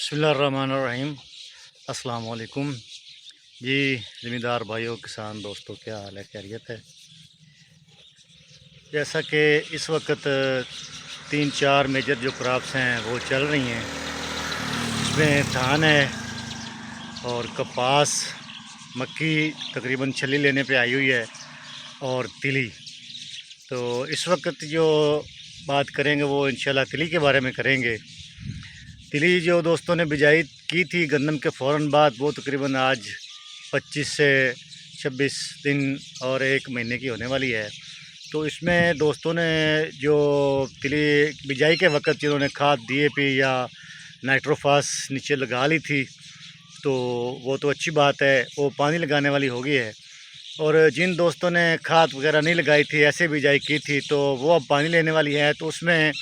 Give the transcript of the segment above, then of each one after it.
बिस्मिल्लाहिर्रहमानिर्रहीम। अस्सलाम वालेकुम जी। ज़मींदार भाइयों, किसान दोस्तों, क्या हाल है? खैरियत है? जैसा कि इस वक्त 3-4 मेजर जो क्रॉप्स हैं वो चल रही हैं। इसमें धान है और कपास, मक्की तकरीबन छली लेने पे आई हुई है, और तिली। तो इस वक्त जो बात करेंगे वो इंशाल्लाह तिली के बारे में करेंगे। तिली जो दोस्तों ने बिजाई की थी गंदम के फ़ौरन बाद, वो तकरीबन आज 25 से 26 दिन और 1 महीने की होने वाली है। तो इसमें दोस्तों ने जो तिली बिजाई के वक्त जिन्होंने खाद DAP या नाइट्रोफास नीचे लगा ली थी, तो वो तो अच्छी बात है, वो पानी लगाने वाली हो गई है। और जिन दोस्तों ने खाद वगैरह नहीं लगाई थी, ऐसे बिजाई की थी, तो वो अब पानी लेने वाली है। तो उसमें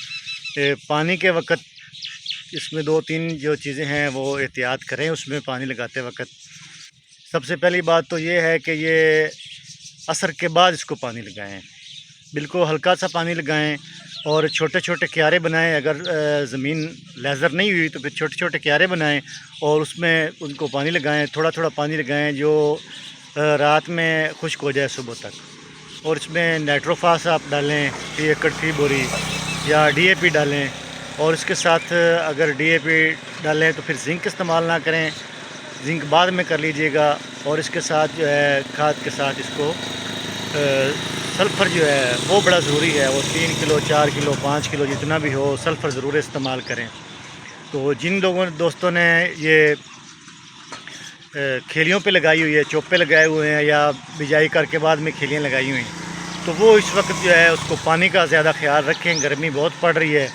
पानी के वक्त इसमें 2-3 जो चीज़ें हैं वो एहतियात करें उसमें पानी लगाते वक्त। सबसे पहली बात तो ये है कि ये असर के बाद इसको पानी लगाएं, बिल्कुल हल्का सा पानी लगाएं, और छोटे छोटे क्यारे बनाएं। अगर ज़मीन लेज़र नहीं हुई तो फिर छोटे छोटे क्यारे बनाएं और उसमें उनको पानी लगाएं, थोड़ा थोड़ा पानी लगाएं जो रात में खुश्क हो जाए सुबह तक। और इसमें नाइट्रोफास आप डालें 3 एकड़ की बोरी, या DAP डालें। और इसके साथ अगर DAP डालें तो फिर जिंक इस्तेमाल ना करें, जिंक बाद में कर लीजिएगा। और इसके साथ जो है खाद के साथ इसको सल्फ़र जो है वो बड़ा ज़रूरी है। वो 3 किलो 4 किलो 5 किलो जितना भी हो, सल्फ़र ज़रूर इस्तेमाल करें। तो जिन दोस्तों ने ये खेलियों पे लगाई हुई है, चोपे लगाए हुए हैं, या बिजाई करके बाद में खेलियाँ लगाई हुई हैं, तो वो इस वक्त जो है उसको पानी का ज़्यादा ख्याल रखें। गर्मी बहुत पड़ रही है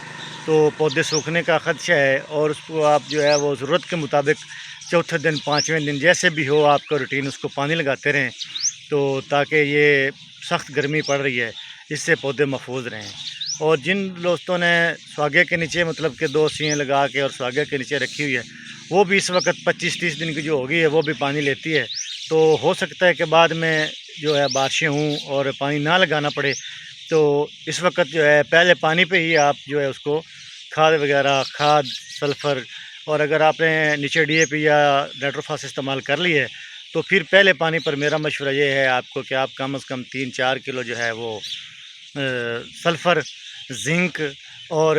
तो पौधे सूखने का ख़दशा है, और उसको आप जो है वो ज़रूरत के मुताबिक चौथे दिन 5वें दिन जैसे भी हो आपका रूटीन उसको पानी लगाते रहें, तो ताकि ये सख्त गर्मी पड़ रही है इससे पौधे महफूज रहें। और जिन दोस्तों ने स्वागे के नीचे मतलब कि 2 सिएँ लगा के और स्वागे के नीचे रखी हुई है, वो भी इस वक्त 25-30 दिन की जो होगी है वो भी पानी लेती है। तो हो सकता है कि बाद में जो है बारिशें हों और पानी ना लगाना पड़े, तो इस वक्त जो है पहले पानी पे ही आप जो है उसको खाद वगैरह, सल्फ़र, और अगर आपने नीचे DAP या नाइट्रोफास इस्तेमाल कर ली है तो फिर पहले पानी पर मेरा मशवरा ये है आपको कि आप कम से कम 3-4 किलो जो है वो सल्फ़र, जिंक और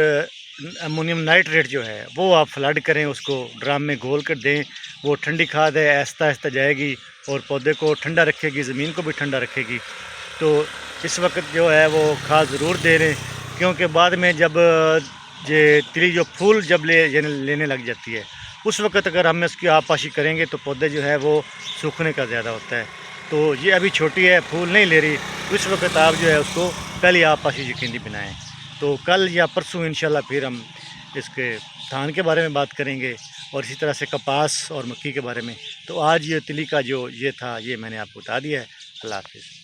अमोनियम नाइट्रेट जो है वो आप फ्लड करें, उसको ड्रम में घोल कर दें। वो ठंडी खाद है, आहिस्ता आहिस्ता जाएगी और पौधे को ठंडा रखेगी, ज़मीन को भी ठंडा रखेगी। तो इस वक्त जो है वो खाद ज़रूर दे रहे, क्योंकि बाद में जब ये तिली जो फूल जब लेने लग जाती है, उस वक्त अगर हम इसकी आबपाशी करेंगे तो पौधे जो है वो सूखने का ज़्यादा होता है। तो ये अभी छोटी है, फूल नहीं ले रही, उस वक्त आप जो है उसको पहली आबपाशी यकीनी बनाएँ। तो कल या परसों इंशाल्लाह फिर हम इसके धान के बारे में बात करेंगे, और इसी तरह से कपास और मक्की के बारे में। तो आज ये तिली का जो ये था, ये मैंने आपको बता दिया है। अल्लाह हाफ़िज़।